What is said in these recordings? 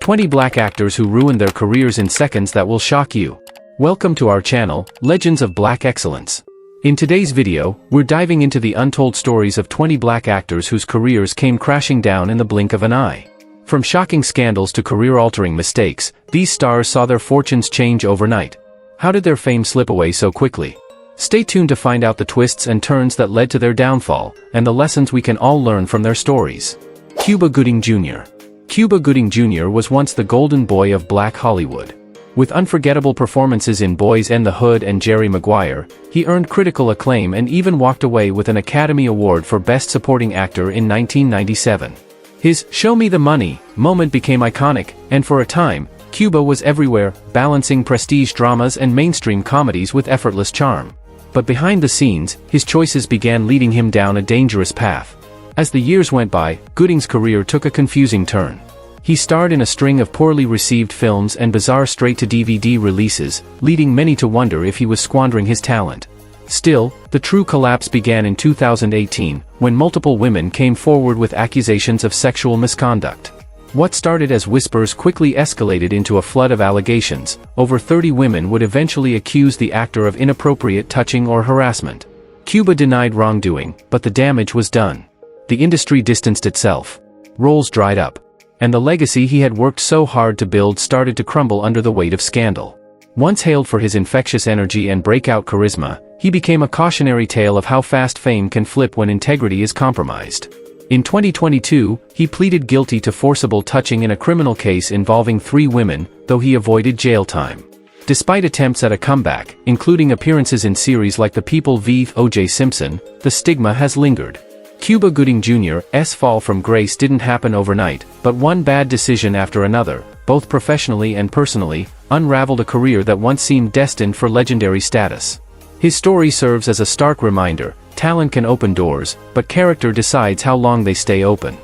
20 black actors who ruined their careers in seconds that will shock you. Welcome to our channel, Legends of Black Excellence. In today's video, we're diving into the untold stories of 20 black actors whose careers came crashing down in the blink of an eye. From shocking scandals to career-altering mistakes, these stars saw their fortunes change overnight. How did their fame slip away so quickly? Stay tuned to find out the twists and turns that led to their downfall, and the lessons we can all learn from their stories. Cuba Gooding Jr. Cuba Gooding Jr. was once the golden boy of Black Hollywood. With unforgettable performances in Boys and the Hood and Jerry Maguire, he earned critical acclaim and even walked away with an Academy Award for Best Supporting Actor in 1997. His "Show me the money" moment became iconic, and for a time, Cuba was everywhere, balancing prestige dramas and mainstream comedies with effortless charm. But behind the scenes, his choices began leading him down a dangerous path. As the years went by, Gooding's career took a confusing turn. He starred in a string of poorly received films and bizarre straight-to-DVD releases, leading many to wonder if he was squandering his talent. Still, the true collapse began in 2018, when multiple women came forward with accusations of sexual misconduct. What started as whispers quickly escalated into a flood of allegations. Over 30 women would eventually accuse the actor of inappropriate touching or harassment. Cuba denied wrongdoing, but the damage was done. The industry distanced itself. Roles dried up. And the legacy he had worked so hard to build started to crumble under the weight of scandal. Once hailed for his infectious energy and breakout charisma, he became a cautionary tale of how fast fame can flip when integrity is compromised. In 2022, he pleaded guilty to forcible touching in a criminal case involving 3 women, though he avoided jail time. Despite attempts at a comeback, including appearances in series like The People v. O.J. Simpson, the stigma has lingered. Cuba Gooding Jr.'s fall from grace didn't happen overnight, but one bad decision after another, both professionally and personally, unraveled a career that once seemed destined for legendary status. His story serves as a stark reminder: talent can open doors, but character decides how long they stay open.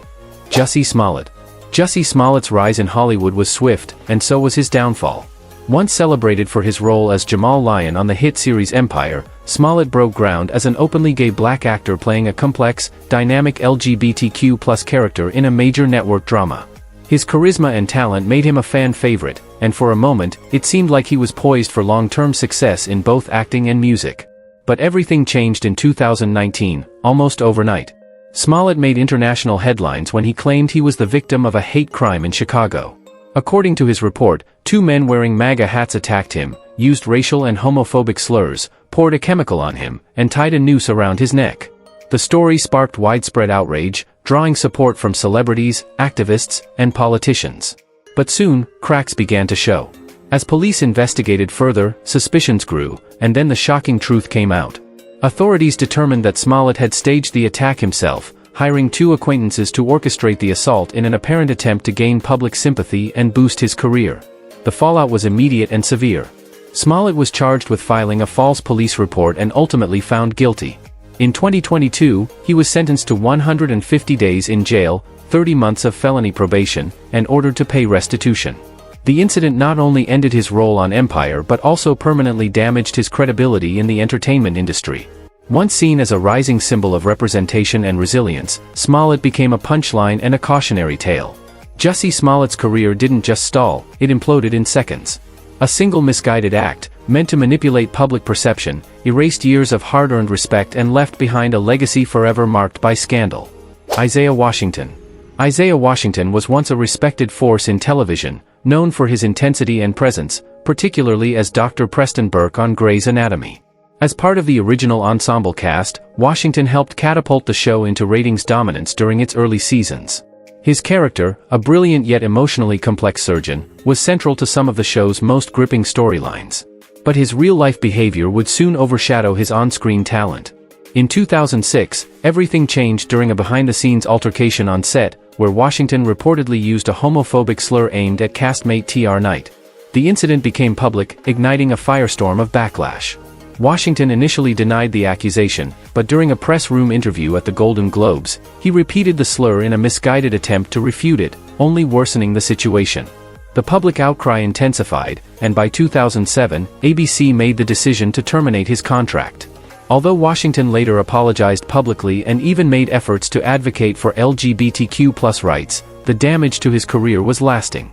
Jussie Smollett. Jussie Smollett's rise in Hollywood was swift, and so was his downfall. Once celebrated for his role as Jamal Lyon on the hit series Empire, Smollett broke ground as an openly gay black actor playing a complex, dynamic LGBTQ+ character in a major network drama. His charisma and talent made him a fan favorite, and for a moment, it seemed like he was poised for long-term success in both acting and music. But everything changed in 2019, almost overnight. Smollett made international headlines when he claimed he was the victim of a hate crime in Chicago. According to his report, 2 men wearing MAGA hats attacked him, used racial and homophobic slurs, poured a chemical on him, and tied a noose around his neck. The story sparked widespread outrage, drawing support from celebrities, activists, and politicians. But soon, cracks began to show. As police investigated further, suspicions grew, and then the shocking truth came out. Authorities determined that Smollett had staged the attack himself, hiring 2 acquaintances to orchestrate the assault in an apparent attempt to gain public sympathy and boost his career. The fallout was immediate and severe. Smollett was charged with filing a false police report and ultimately found guilty. In 2022, he was sentenced to 150 days in jail, 30 months of felony probation, and ordered to pay restitution. The incident not only ended his role on Empire but also permanently damaged his credibility in the entertainment industry. Once seen as a rising symbol of representation and resilience, Smollett became a punchline and a cautionary tale. Jussie Smollett's career didn't just stall, it imploded in seconds. A single misguided act, meant to manipulate public perception, erased years of hard-earned respect and left behind a legacy forever marked by scandal. Isaiah Washington. Isaiah Washington was once a respected force in television, known for his intensity and presence, particularly as Dr. Preston Burke on Grey's Anatomy. As part of the original ensemble cast, Washington helped catapult the show into ratings dominance during its early seasons. His character, a brilliant yet emotionally complex surgeon, was central to some of the show's most gripping storylines. But his real-life behavior would soon overshadow his on-screen talent. In 2006, everything changed during a behind-the-scenes altercation on set, where Washington reportedly used a homophobic slur aimed at castmate T.R. Knight. The incident became public, igniting a firestorm of backlash. Washington initially denied the accusation, but during a press room interview at the Golden Globes, he repeated the slur in a misguided attempt to refute it, only worsening the situation. The public outcry intensified, and by 2007, ABC made the decision to terminate his contract. Although Washington later apologized publicly and even made efforts to advocate for LGBTQ+ rights, the damage to his career was lasting.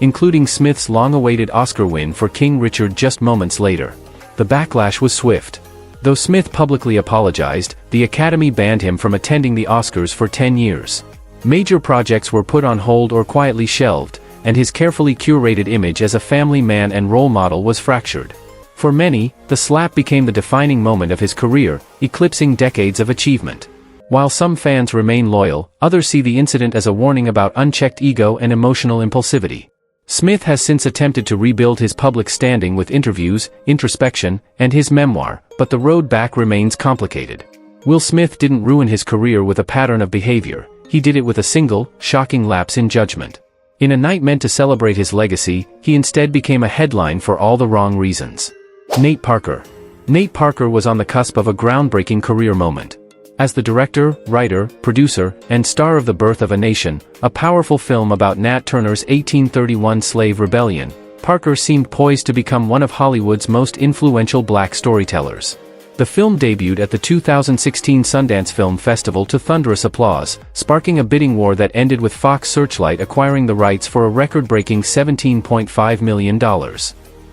including Smith's long-awaited Oscar win for King Richard just moments later. The backlash was swift. Though Smith publicly apologized, the Academy banned him from attending the Oscars for 10 years. Major projects were put on hold or quietly shelved, and his carefully curated image as a family man and role model was fractured. For many, the slap became the defining moment of his career, eclipsing decades of achievement. While some fans remain loyal, others see the incident as a warning about unchecked ego and emotional impulsivity. Smith has since attempted to rebuild his public standing with interviews, introspection, and his memoir, but the road back remains complicated. Will Smith didn't ruin his career with a pattern of behavior, he did it with a single, shocking lapse in judgment. In a night meant to celebrate his legacy, he instead became a headline for all the wrong reasons. Nate Parker. Nate Parker was on the cusp of a groundbreaking career moment. As the director, writer, producer, and star of The Birth of a Nation, a powerful film about Nat Turner's 1831 slave rebellion, Parker seemed poised to become one of Hollywood's most influential black storytellers. The film debuted at the 2016 Sundance Film Festival to thunderous applause, sparking a bidding war that ended with Fox Searchlight acquiring the rights for a record-breaking $17.5 million.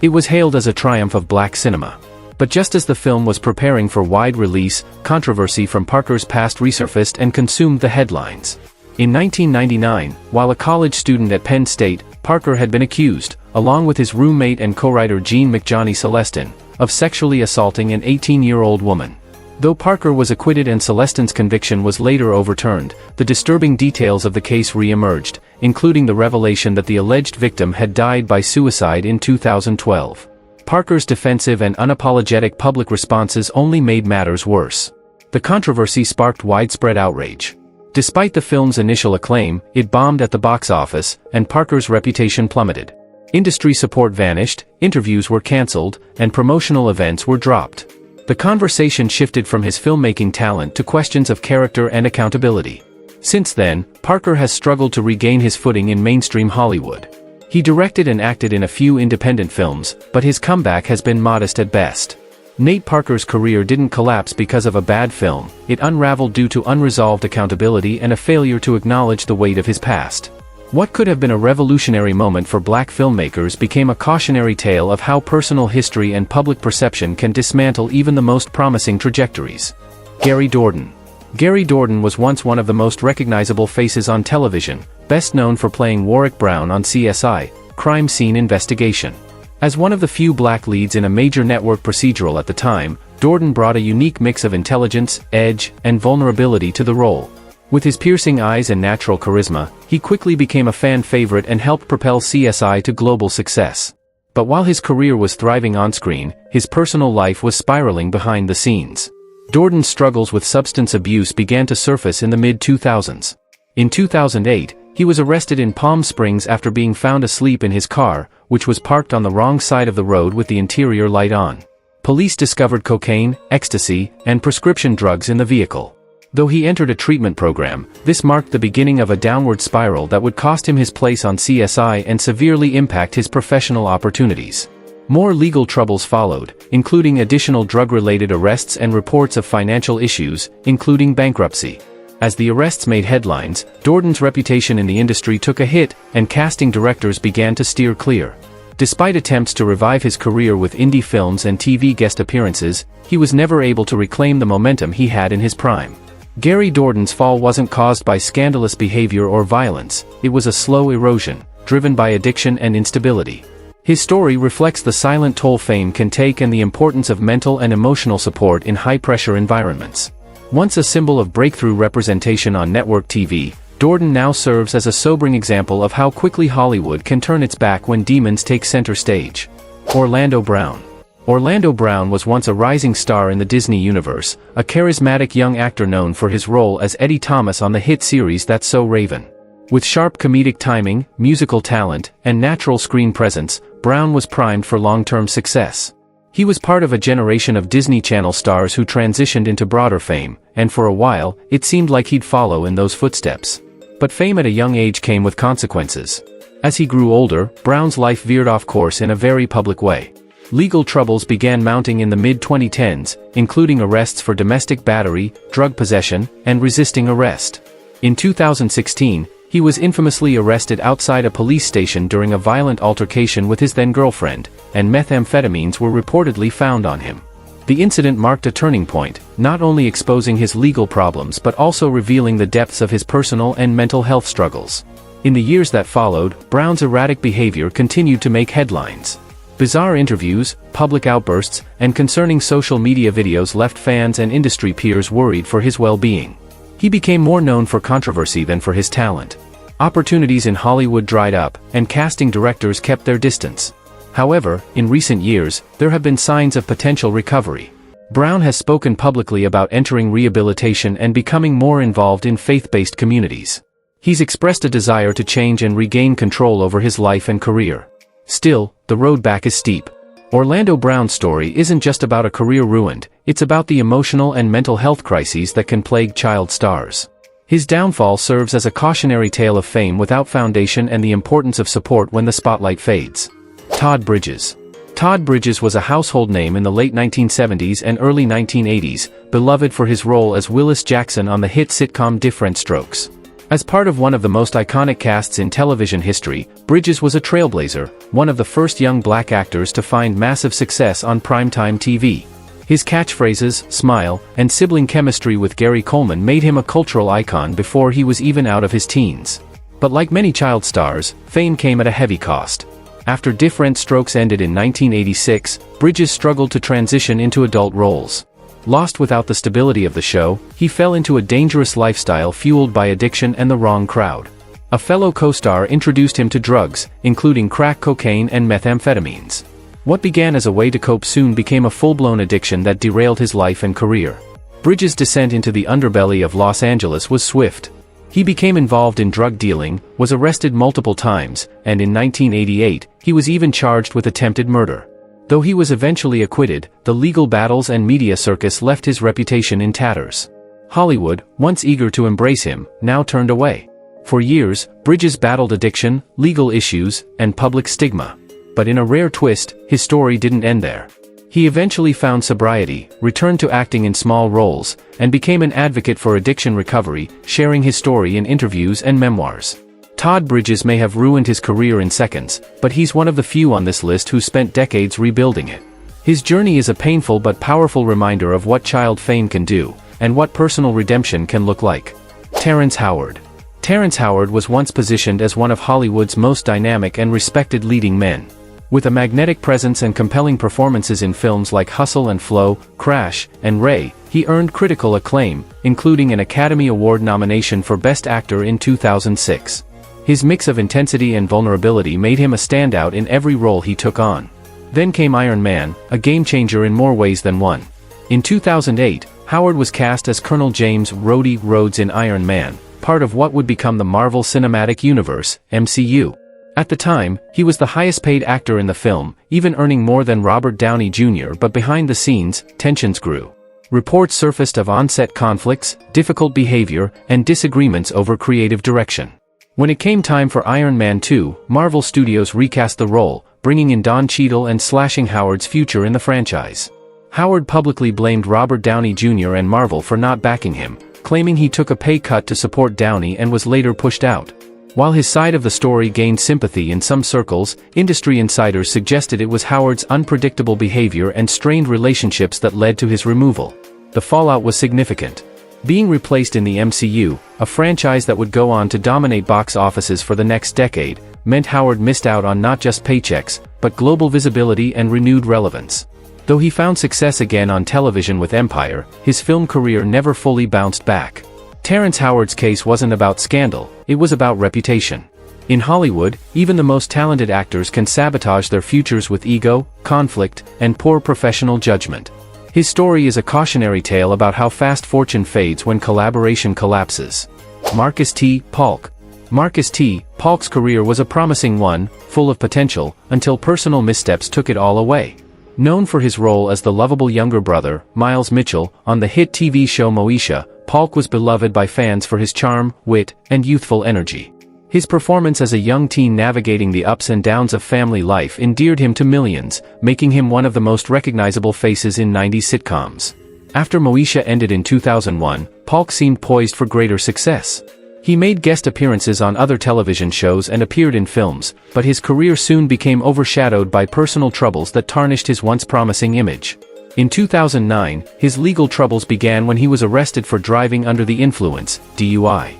It was hailed as a triumph of black cinema. But just as the film was preparing for wide release, controversy from Parker's past resurfaced and consumed the headlines. In 1999, while a college student at Penn State, Parker had been accused, along with his roommate and co-writer Jean McJohnny Celestin, of sexually assaulting an 18-year-old woman. Though Parker was acquitted and Celestin's conviction was later overturned, the disturbing details of the case re-emerged, including the revelation that the alleged victim had died by suicide in 2012. Parker's defensive and unapologetic public responses only made matters worse. The controversy sparked widespread outrage. Despite the film's initial acclaim, it bombed at the box office, and Parker's reputation plummeted. Industry support vanished, interviews were cancelled, and promotional events were dropped. The conversation shifted from his filmmaking talent to questions of character and accountability. Since then, Parker has struggled to regain his footing in mainstream Hollywood. He directed and acted in a few independent films, but his comeback has been modest at best. Nate Parker's career didn't collapse because of a bad film, it unraveled due to unresolved accountability and a failure to acknowledge the weight of his past. What could have been a revolutionary moment for black filmmakers became a cautionary tale of how personal history and public perception can dismantle even the most promising trajectories. Gary Dourdan. Gary Dourdan was once one of the most recognizable faces on television, best known for playing Warwick Brown on CSI, Crime Scene Investigation. As one of the few black leads in a major network procedural at the time, Dourdan brought a unique mix of intelligence, edge, and vulnerability to the role. With his piercing eyes and natural charisma, he quickly became a fan favorite and helped propel CSI to global success. But while his career was thriving on-screen, his personal life was spiraling behind the scenes. Dourdan's struggles with substance abuse began to surface in the mid-2000s. In 2008, he was arrested in Palm Springs after being found asleep in his car, which was parked on the wrong side of the road with the interior light on. Police discovered cocaine, ecstasy, and prescription drugs in the vehicle. Though he entered a treatment program, this marked the beginning of a downward spiral that would cost him his place on CSI and severely impact his professional opportunities. More legal troubles followed, including additional drug-related arrests and reports of financial issues, including bankruptcy. As the arrests made headlines, Dourdan's reputation in the industry took a hit, and casting directors began to steer clear. Despite attempts to revive his career with indie films and TV guest appearances, he was never able to reclaim the momentum he had in his prime. Gary Dourdan's fall wasn't caused by scandalous behavior or violence, it was a slow erosion, driven by addiction and instability. His story reflects the silent toll fame can take and the importance of mental and emotional support in high-pressure environments. Once a symbol of breakthrough representation on network TV, Dourdan now serves as a sobering example of how quickly Hollywood can turn its back when demons take center stage. Orlando Brown. Orlando Brown was once a rising star in the Disney universe, a charismatic young actor known for his role as Eddie Thomas on the hit series That's So Raven. With sharp comedic timing, musical talent, and natural screen presence, Brown was primed for long-term success. He was part of a generation of Disney Channel stars who transitioned into broader fame, and for a while, it seemed like he'd follow in those footsteps. But fame at a young age came with consequences. As he grew older, Brown's life veered off course in a very public way. Legal troubles began mounting in the mid-2010s, including arrests for domestic battery, drug possession, and resisting arrest. In 2016, He was infamously arrested outside a police station during a violent altercation with his then-girlfriend, and methamphetamines were reportedly found on him. The incident marked a turning point, not only exposing his legal problems but also revealing the depths of his personal and mental health struggles. In the years that followed, Brown's erratic behavior continued to make headlines. Bizarre interviews, public outbursts, and concerning social media videos left fans and industry peers worried for his well-being. He became more known for controversy than for his talent. Opportunities in Hollywood dried up, and casting directors kept their distance. However, in recent years, there have been signs of potential recovery. Brown has spoken publicly about entering rehabilitation and becoming more involved in faith-based communities. He's expressed a desire to change and regain control over his life and career. Still, the road back is steep. Orlando Brown's story isn't just about a career ruined, it's about the emotional and mental health crises that can plague child stars. His downfall serves as a cautionary tale of fame without foundation and the importance of support when the spotlight fades. Todd Bridges. Todd Bridges was a household name in the late 1970s and early 1980s, beloved for his role as Willis Jackson on the hit sitcom Diff'rent Strokes. As part of one of the most iconic casts in television history, Bridges was a trailblazer, one of the first young black actors to find massive success on primetime TV. His catchphrases, smile, and sibling chemistry with Gary Coleman made him a cultural icon before he was even out of his teens. But like many child stars, fame came at a heavy cost. After Diff'rent Strokes ended in 1986, Bridges struggled to transition into adult roles. Lost without the stability of the show, he fell into a dangerous lifestyle fueled by addiction and the wrong crowd. A fellow co-star introduced him to drugs, including crack cocaine and methamphetamines. What began as a way to cope soon became a full-blown addiction that derailed his life and career. Bridges' descent into the underbelly of Los Angeles was swift. He became involved in drug dealing, was arrested multiple times, and in 1988, he was even charged with attempted murder. Though he was eventually acquitted, the legal battles and media circus left his reputation in tatters. Hollywood, once eager to embrace him, now turned away. For years, Bridges battled addiction, legal issues, and public stigma. But in a rare twist, his story didn't end there. He eventually found sobriety, returned to acting in small roles, and became an advocate for addiction recovery, sharing his story in interviews and memoirs. Todd Bridges may have ruined his career in seconds, but he's one of the few on this list who spent decades rebuilding it. His journey is a painful but powerful reminder of what child fame can do, and what personal redemption can look like. Terrence Howard. Terrence Howard was once positioned as one of Hollywood's most dynamic and respected leading men. With a magnetic presence and compelling performances in films like Hustle and Flow, Crash, and Ray, he earned critical acclaim, including an Academy Award nomination for Best Actor in 2006. His mix of intensity and vulnerability made him a standout in every role he took on. Then came Iron Man, a game-changer in more ways than one. In 2008, Howard was cast as Colonel James "Rhodey" Rhodes in Iron Man, part of what would become the Marvel Cinematic Universe, MCU. At the time, he was the highest-paid actor in the film, even earning more than Robert Downey Jr. But behind the scenes, tensions grew. Reports surfaced of on-set conflicts, difficult behavior, and disagreements over creative direction. When it came time for Iron Man 2, Marvel Studios recast the role, bringing in Don Cheadle and slashing Howard's future in the franchise. Howard publicly blamed Robert Downey Jr. and Marvel for not backing him, claiming he took a pay cut to support Downey and was later pushed out. While his side of the story gained sympathy in some circles, industry insiders suggested it was Howard's unpredictable behavior and strained relationships that led to his removal. The fallout was significant. Being replaced in the MCU, a franchise that would go on to dominate box offices for the next decade, meant Howard missed out on not just paychecks, but global visibility and renewed relevance. Though he found success again on television with Empire, his film career never fully bounced back. Terrence Howard's case wasn't about scandal, it was about reputation. In Hollywood, even the most talented actors can sabotage their futures with ego, conflict, and poor professional judgment. His story is a cautionary tale about how fast fortune fades when collaboration collapses. Marcus T. Paulk. Marcus T. Paulk's career was a promising one, full of potential, until personal missteps took it all away. Known for his role as the lovable younger brother, Miles Mitchell, on the hit TV show Moesha, Paulk was beloved by fans for his charm, wit, and youthful energy. His performance as a young teen navigating the ups and downs of family life endeared him to millions, making him one of the most recognizable faces in 90s sitcoms. After Moesha ended in 2001, Paulk seemed poised for greater success. He made guest appearances on other television shows and appeared in films, but his career soon became overshadowed by personal troubles that tarnished his once promising image. In 2009, his legal troubles began when he was arrested for driving under the influence, DUI.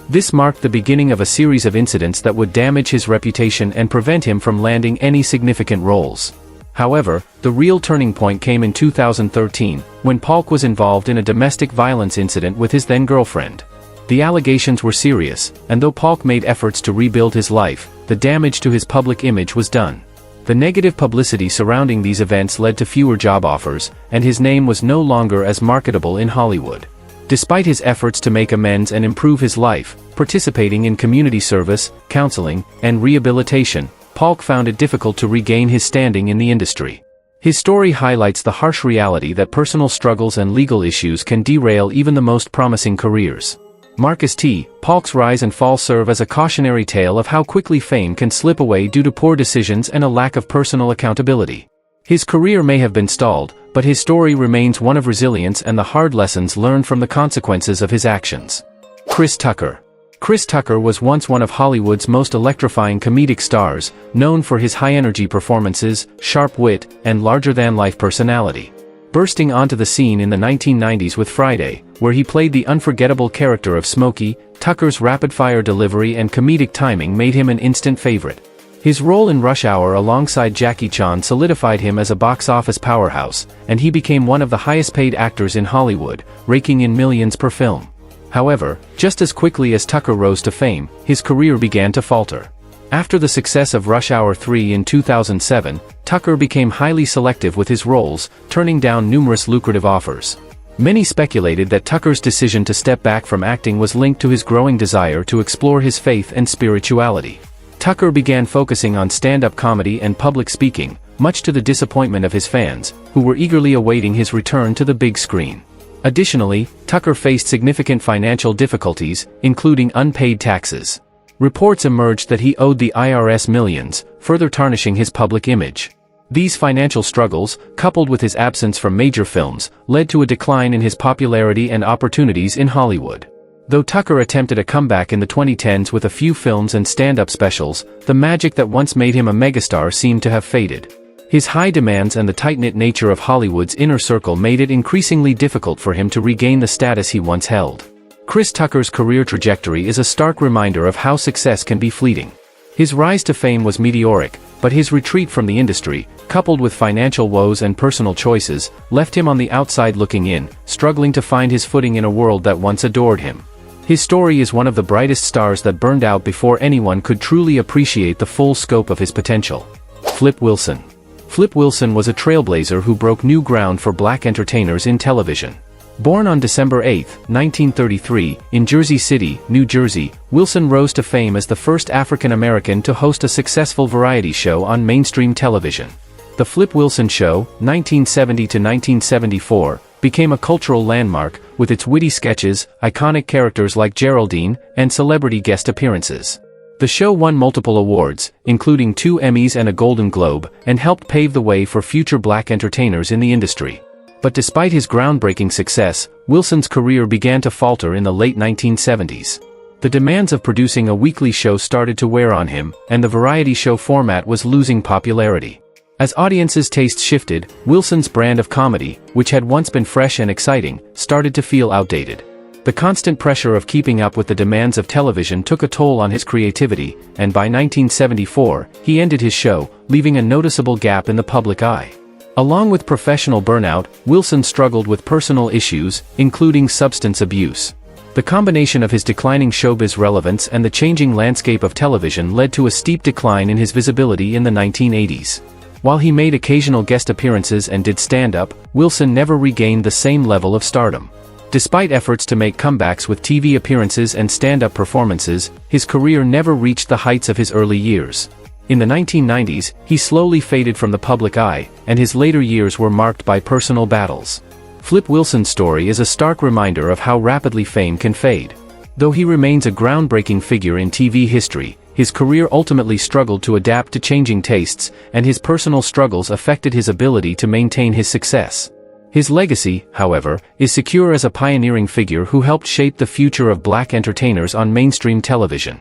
This marked the beginning of a series of incidents that would damage his reputation and prevent him from landing any significant roles. However, the real turning point came in 2013, when Paulk was involved in a domestic violence incident with his then-girlfriend. The allegations were serious, and though Paulk made efforts to rebuild his life, the damage to his public image was done. The negative publicity surrounding these events led to fewer job offers, and his name was no longer as marketable in Hollywood. Despite his efforts to make amends and improve his life, participating in community service, counseling, and rehabilitation, Paulk found it difficult to regain his standing in the industry. His story highlights the harsh reality that personal struggles and legal issues can derail even the most promising careers. Marcus T. Paulk's rise and fall serve as a cautionary tale of how quickly fame can slip away due to poor decisions and a lack of personal accountability. His career may have been stalled, but his story remains one of resilience and the hard lessons learned from the consequences of his actions. Chris Tucker. Chris Tucker was once one of Hollywood's most electrifying comedic stars, known for his high-energy performances, sharp wit, and larger-than-life personality. Bursting onto the scene in the 1990s with Friday, where he played the unforgettable character of Smokey, Tucker's rapid-fire delivery and comedic timing made him an instant favorite. His role in Rush Hour alongside Jackie Chan solidified him as a box office powerhouse, and he became one of the highest-paid actors in Hollywood, raking in millions per film. However, just as quickly as Tucker rose to fame, his career began to falter. After the success of Rush Hour 3 in 2007, Tucker became highly selective with his roles, turning down numerous lucrative offers. Many speculated that Tucker's decision to step back from acting was linked to his growing desire to explore his faith and spirituality. Tucker began focusing on stand-up comedy and public speaking, much to the disappointment of his fans, who were eagerly awaiting his return to the big screen. Additionally, Tucker faced significant financial difficulties, including unpaid taxes. Reports emerged that he owed the IRS millions, further tarnishing his public image. These financial struggles, coupled with his absence from major films, led to a decline in his popularity and opportunities in Hollywood. Though Tucker attempted a comeback in the 2010s with a few films and stand-up specials, the magic that once made him a megastar seemed to have faded. His high demands and the tight-knit nature of Hollywood's inner circle made it increasingly difficult for him to regain the status he once held. Chris Tucker's career trajectory is a stark reminder of how success can be fleeting. His rise to fame was meteoric, but his retreat from the industry, coupled with financial woes and personal choices, left him on the outside looking in, struggling to find his footing in a world that once adored him. His story is one of the brightest stars that burned out before anyone could truly appreciate the full scope of his potential. Flip Wilson. Flip Wilson was a trailblazer who broke new ground for black entertainers in television. Born on December 8, 1933, in Jersey City, New Jersey, Wilson rose to fame as the first African American to host a successful variety show on mainstream television. The Flip Wilson Show, 1970 to 1974, became a cultural landmark, with its witty sketches, iconic characters like Geraldine, and celebrity guest appearances. The show won multiple awards, including 2 Emmys and a Golden Globe, and helped pave the way for future black entertainers in the industry. But despite his groundbreaking success, Wilson's career began to falter in the late 1970s. The demands of producing a weekly show started to wear on him, and the variety show format was losing popularity. As audiences' tastes shifted, Wilson's brand of comedy, which had once been fresh and exciting, started to feel outdated. The constant pressure of keeping up with the demands of television took a toll on his creativity, and by 1974, he ended his show, leaving a noticeable gap in the public eye. Along with professional burnout, Wilson struggled with personal issues, including substance abuse. The combination of his declining showbiz relevance and the changing landscape of television led to a steep decline in his visibility in the 1980s. While he made occasional guest appearances and did stand-up, Wilson never regained the same level of stardom. Despite efforts to make comebacks with TV appearances and stand-up performances, his career never reached the heights of his early years. In the 1990s, he slowly faded from the public eye, and his later years were marked by personal battles. Flip Wilson's story is a stark reminder of how rapidly fame can fade. Though he remains a groundbreaking figure in TV history, his career ultimately struggled to adapt to changing tastes, and his personal struggles affected his ability to maintain his success. His legacy, however, is secure as a pioneering figure who helped shape the future of black entertainers on mainstream television.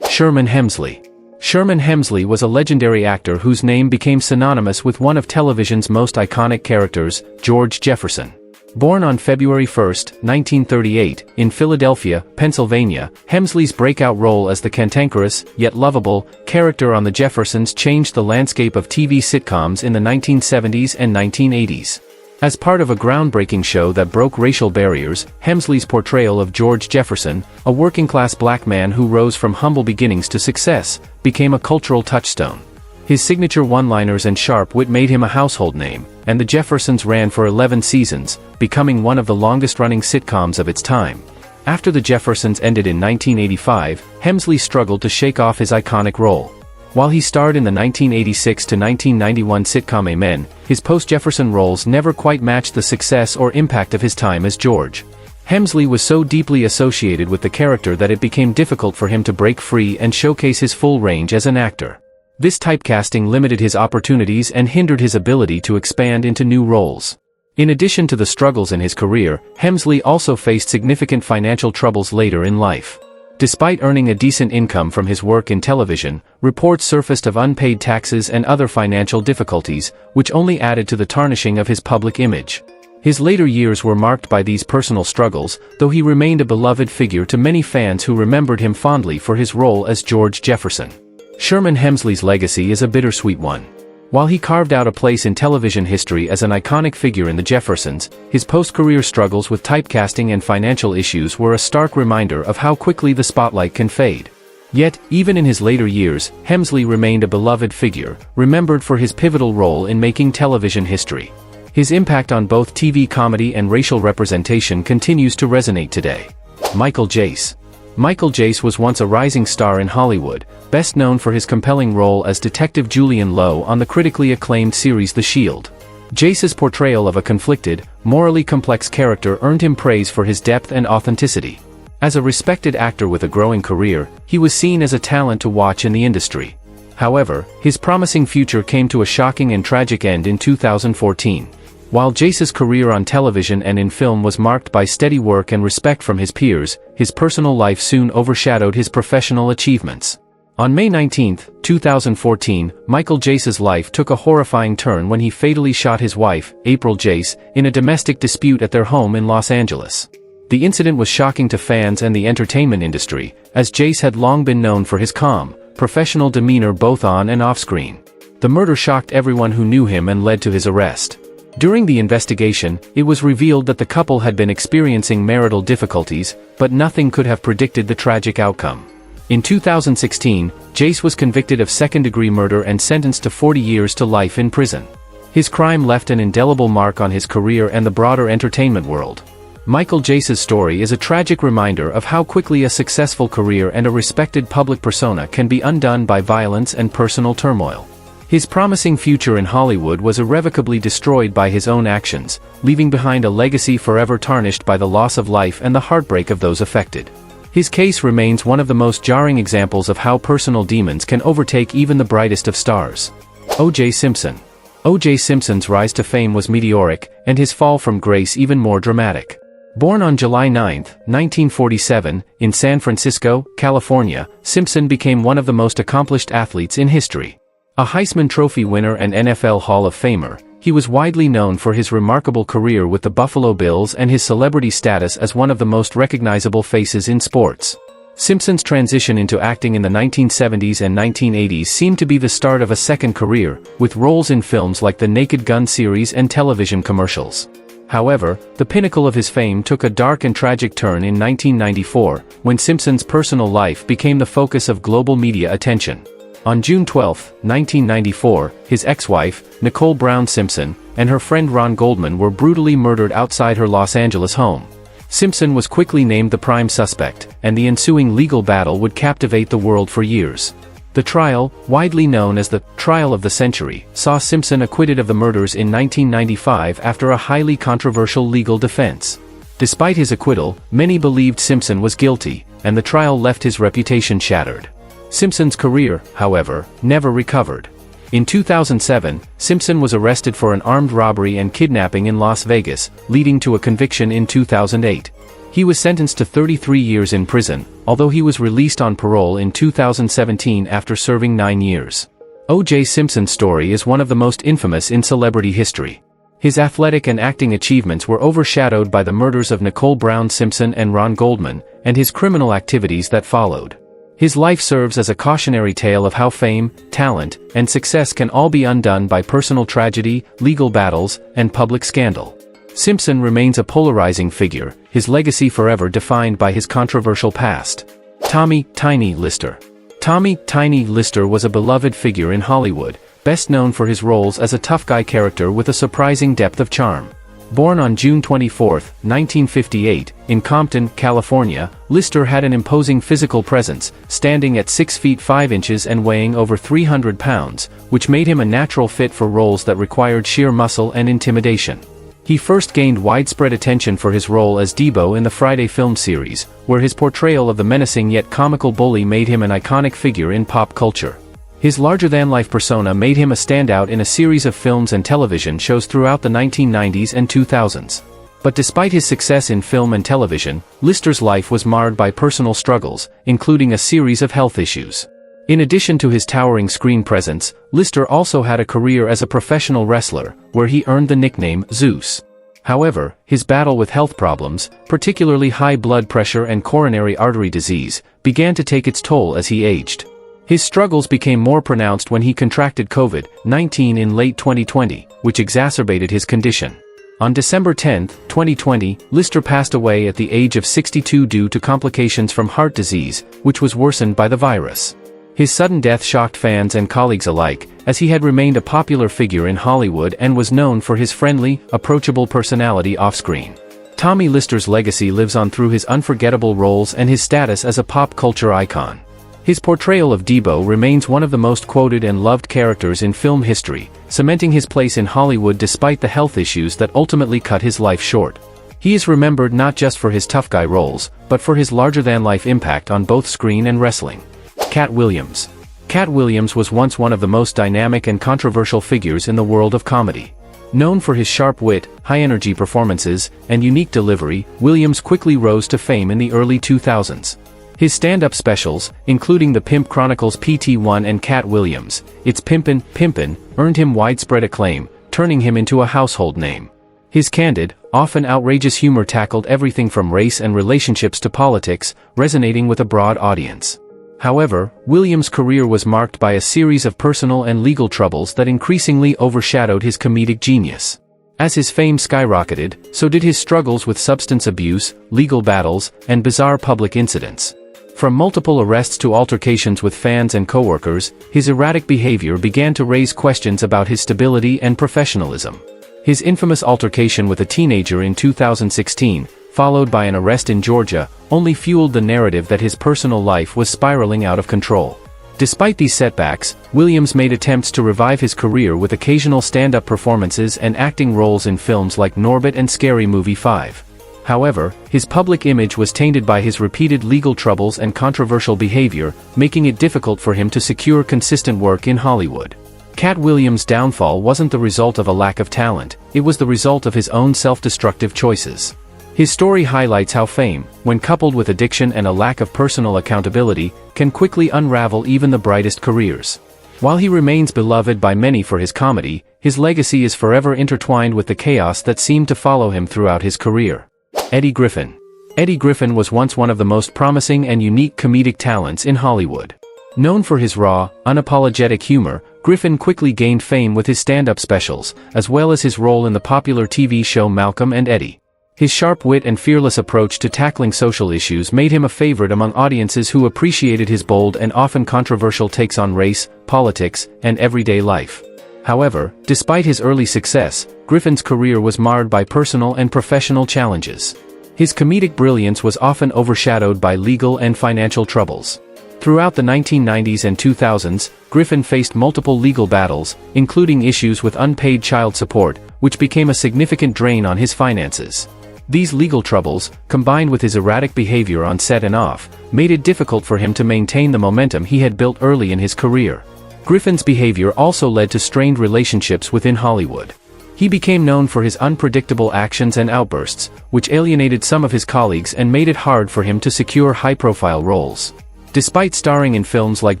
Sherman Hemsley. Sherman Hemsley was a legendary actor whose name became synonymous with one of television's most iconic characters, George Jefferson. Born on February 1, 1938, in Philadelphia, Pennsylvania, Hemsley's breakout role as the cantankerous, yet lovable, character on The Jeffersons changed the landscape of TV sitcoms in the 1970s and 1980s. As part of a groundbreaking show that broke racial barriers, Hemsley's portrayal of George Jefferson, a working-class black man who rose from humble beginnings to success, became a cultural touchstone. His signature one-liners and sharp wit made him a household name, and The Jeffersons ran for 11 seasons, becoming one of the longest-running sitcoms of its time. After The Jeffersons ended in 1985, Hemsley struggled to shake off his iconic role. While he starred in the 1986 to 1991 sitcom Amen, his post-Jefferson roles never quite matched the success or impact of his time as George. Hemsley was so deeply associated with the character that it became difficult for him to break free and showcase his full range as an actor. This typecasting limited his opportunities and hindered his ability to expand into new roles. In addition to the struggles in his career, Hemsley also faced significant financial troubles later in life. Despite earning a decent income from his work in television, reports surfaced of unpaid taxes and other financial difficulties, which only added to the tarnishing of his public image. His later years were marked by these personal struggles, though he remained a beloved figure to many fans who remembered him fondly for his role as George Jefferson. Sherman Hemsley's legacy is a bittersweet one. While he carved out a place in television history as an iconic figure in The Jeffersons, his post-career struggles with typecasting and financial issues were a stark reminder of how quickly the spotlight can fade. Yet, even in his later years, Hemsley remained a beloved figure, remembered for his pivotal role in making television history. His impact on both TV comedy and racial representation continues to resonate today. Michael Jace. Michael Jace was once a rising star in Hollywood, best known for his compelling role as Detective Julian Lowe on the critically acclaimed series The Shield. Jace's portrayal of a conflicted, morally complex character earned him praise for his depth and authenticity. As a respected actor with a growing career, he was seen as a talent to watch in the industry. However, his promising future came to a shocking and tragic end in 2014. While Jace's career on television and in film was marked by steady work and respect from his peers, his personal life soon overshadowed his professional achievements. On May 19, 2014, Michael Jace's life took a horrifying turn when he fatally shot his wife, April Jace, in a domestic dispute at their home in Los Angeles. The incident was shocking to fans and the entertainment industry, as Jace had long been known for his calm, professional demeanor both on and off-screen. The murder shocked everyone who knew him and led to his arrest. During the investigation, it was revealed that the couple had been experiencing marital difficulties, but nothing could have predicted the tragic outcome. In 2016, Jace was convicted of second-degree murder and sentenced to 40 years to life in prison. His crime left an indelible mark on his career and the broader entertainment world. Michael Jace's story is a tragic reminder of how quickly a successful career and a respected public persona can be undone by violence and personal turmoil. His promising future in Hollywood was irrevocably destroyed by his own actions, leaving behind a legacy forever tarnished by the loss of life and the heartbreak of those affected. His case remains one of the most jarring examples of how personal demons can overtake even the brightest of stars. O.J. Simpson. O.J. Simpson's rise to fame was meteoric, and his fall from grace even more dramatic. Born on July 9, 1947, in San Francisco, California, Simpson became one of the most accomplished athletes in history. A Heisman Trophy winner and NFL Hall of Famer, he was widely known for his remarkable career with the Buffalo Bills and his celebrity status as one of the most recognizable faces in sports. Simpson's transition into acting in the 1970s and 1980s seemed to be the start of a second career, with roles in films like the Naked Gun series and television commercials. However, the pinnacle of his fame took a dark and tragic turn in 1994, when Simpson's personal life became the focus of global media attention. On June 12, 1994, his ex-wife, Nicole Brown Simpson, and her friend Ron Goldman were brutally murdered outside her Los Angeles home. Simpson was quickly named the prime suspect, and the ensuing legal battle would captivate the world for years. The trial, widely known as the Trial of the Century, saw Simpson acquitted of the murders in 1995 after a highly controversial legal defense. Despite his acquittal, many believed Simpson was guilty, and the trial left his reputation shattered. Simpson's career, however, never recovered. In 2007, Simpson was arrested for an armed robbery and kidnapping in Las Vegas, leading to a conviction in 2008. He was sentenced to 33 years in prison, although he was released on parole in 2017 after serving 9 years. O.J. Simpson's story is one of the most infamous in celebrity history. His athletic and acting achievements were overshadowed by the murders of Nicole Brown Simpson and Ron Goldman, and his criminal activities that followed. His life serves as a cautionary tale of how fame, talent, and success can all be undone by personal tragedy, legal battles, and public scandal. Simpson remains a polarizing figure, his legacy forever defined by his controversial past. Tommy "Tiny" Lister. Tommy "Tiny" Lister was a beloved figure in Hollywood, best known for his roles as a tough guy character with a surprising depth of charm. Born on June 24, 1958, in Compton, California, Lister had an imposing physical presence, standing at 6 feet 5 inches and weighing over 300 pounds, which made him a natural fit for roles that required sheer muscle and intimidation. He first gained widespread attention for his role as Debo in the Friday film series, where his portrayal of the menacing yet comical bully made him an iconic figure in pop culture. His larger-than-life persona made him a standout in a series of films and television shows throughout the 1990s and 2000s. But despite his success in film and television, Lister's life was marred by personal struggles, including a series of health issues. In addition to his towering screen presence, Lister also had a career as a professional wrestler, where he earned the nickname Zeus. However, his battle with health problems, particularly high blood pressure and coronary artery disease, began to take its toll as he aged. His struggles became more pronounced when he contracted COVID-19 in late 2020, which exacerbated his condition. On December 10, 2020, Lister passed away at the age of 62 due to complications from heart disease, which was worsened by the virus. His sudden death shocked fans and colleagues alike, as he had remained a popular figure in Hollywood and was known for his friendly, approachable personality off-screen. Tommy Lister's legacy lives on through his unforgettable roles and his status as a pop culture icon. His portrayal of Debo remains one of the most quoted and loved characters in film history, cementing his place in Hollywood despite the health issues that ultimately cut his life short. He is remembered not just for his tough guy roles, but for his larger-than-life impact on both screen and wrestling. Cat Williams. Cat Williams was once one of the most dynamic and controversial figures in the world of comedy. Known for his sharp wit, high-energy performances, and unique delivery, Williams quickly rose to fame in the early 2000s. His stand-up specials, including The Pimp Chronicles PT1 and Cat Williams, It's Pimpin', earned him widespread acclaim, turning him into a household name. His candid, often outrageous humor tackled everything from race and relationships to politics, resonating with a broad audience. However, Williams' career was marked by a series of personal and legal troubles that increasingly overshadowed his comedic genius. As his fame skyrocketed, so did his struggles with substance abuse, legal battles, and bizarre public incidents. From multiple arrests to altercations with fans and coworkers, his erratic behavior began to raise questions about his stability and professionalism. His infamous altercation with a teenager in 2016, followed by an arrest in Georgia, only fueled the narrative that his personal life was spiraling out of control. Despite these setbacks, Williams made attempts to revive his career with occasional stand-up performances and acting roles in films like Norbit and Scary Movie 5. However, his public image was tainted by his repeated legal troubles and controversial behavior, making it difficult for him to secure consistent work in Hollywood. Cat Williams' downfall wasn't the result of a lack of talent, it was the result of his own self-destructive choices. His story highlights how fame, when coupled with addiction and a lack of personal accountability, can quickly unravel even the brightest careers. While he remains beloved by many for his comedy, his legacy is forever intertwined with the chaos that seemed to follow him throughout his career. Eddie Griffin. Eddie Griffin was once one of the most promising and unique comedic talents in Hollywood. Known for his raw, unapologetic humor, Griffin quickly gained fame with his stand-up specials, as well as his role in the popular TV show Malcolm and Eddie. His sharp wit and fearless approach to tackling social issues made him a favorite among audiences who appreciated his bold and often controversial takes on race, politics, and everyday life. However, despite his early success, Griffin's career was marred by personal and professional challenges. His comedic brilliance was often overshadowed by legal and financial troubles. Throughout the 1990s and 2000s, Griffin faced multiple legal battles, including issues with unpaid child support, which became a significant drain on his finances. These legal troubles, combined with his erratic behavior on set and off, made it difficult for him to maintain the momentum he had built early in his career. Griffin's behavior also led to strained relationships within Hollywood. He became known for his unpredictable actions and outbursts, which alienated some of his colleagues and made it hard for him to secure high-profile roles. Despite starring in films like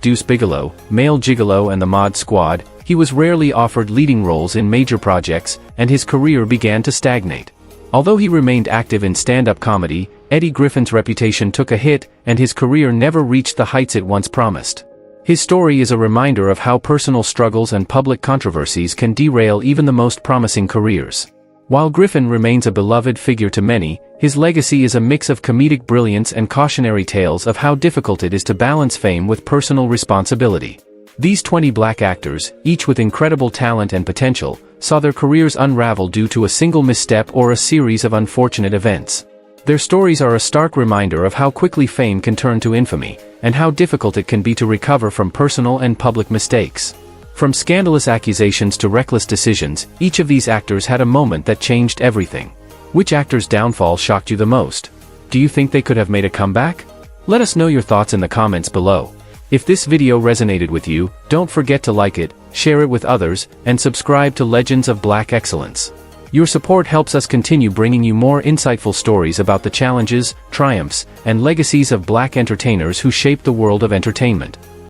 Deuce Bigalow, Male Gigolo and The Mod Squad, he was rarely offered leading roles in major projects, and his career began to stagnate. Although he remained active in stand-up comedy, Eddie Griffin's reputation took a hit, and his career never reached the heights it once promised. His story is a reminder of how personal struggles and public controversies can derail even the most promising careers. While Griffin remains a beloved figure to many, his legacy is a mix of comedic brilliance and cautionary tales of how difficult it is to balance fame with personal responsibility. These 20 black actors, each with incredible talent and potential, saw their careers unravel due to a single misstep or a series of unfortunate events. Their stories are a stark reminder of how quickly fame can turn to infamy, and how difficult it can be to recover from personal and public mistakes. From scandalous accusations to reckless decisions, each of these actors had a moment that changed everything. Which actor's downfall shocked you the most? Do you think they could have made a comeback? Let us know your thoughts in the comments below. If this video resonated with you, don't forget to like it, share it with others, and subscribe to Legends of Black Excellence. Your support helps us continue bringing you more insightful stories about the challenges, triumphs, and legacies of black entertainers who shaped the world of entertainment.